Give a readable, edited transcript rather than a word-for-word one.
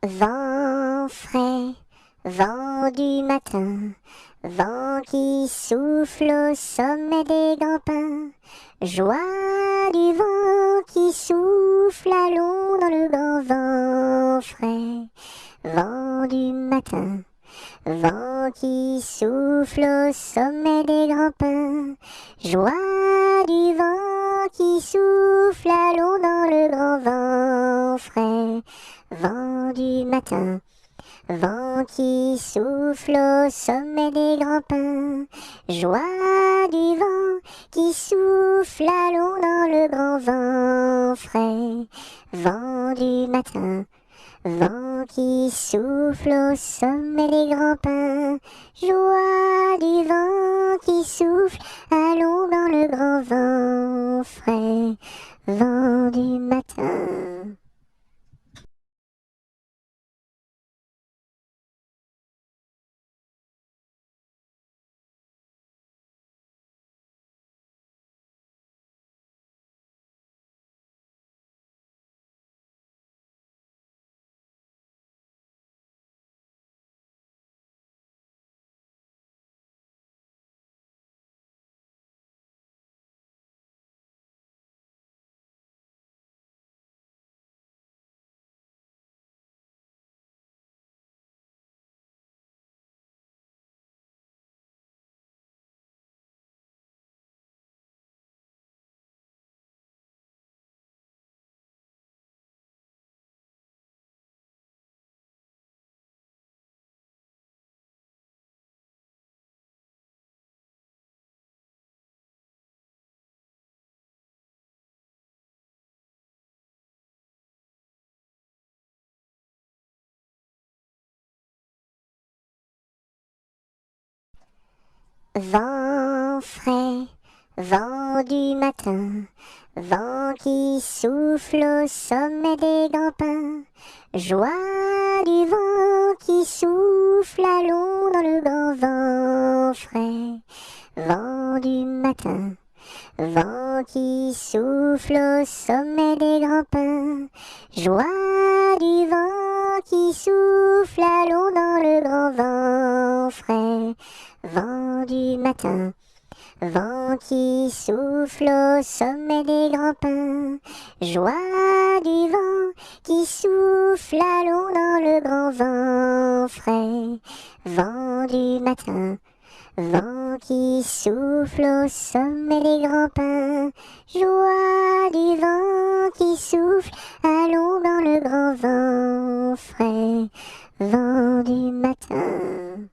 Vent frais, vent du matin, vent qui souffle au sommet des grands pins, joie du vent qui souffle, allons dans le grand vent frais, vent du matin, vent qui souffle au sommet des grands pins, joie du vent qui souffle, allons dans le grand vent frais, vent du matin, vent qui souffle au sommet des grands pins, joie du vent qui souffle, allons dans le grand vent frais, vent du matin, vent qui souffle au sommet des grands pins, joie du vent qui souffle, allons dans le grand vent frais, vent du matin. Vent frais, vent du matin, vent qui souffle au sommet des grands pins, joie du vent qui souffle, allons dans le grand vent frais, vent du matin, vent qui souffle au sommet des grands pins, joie du vent qui souffle, allons dans le grand vent frais, vent du matin, vent qui souffle au sommet des grands pins, joie du vent qui souffle, allons dans le grand vent frais, vent du matin, vent qui souffle au sommet des grands pins, joie du vent qui souffle, allons dans le grand vent frais, vent du matin.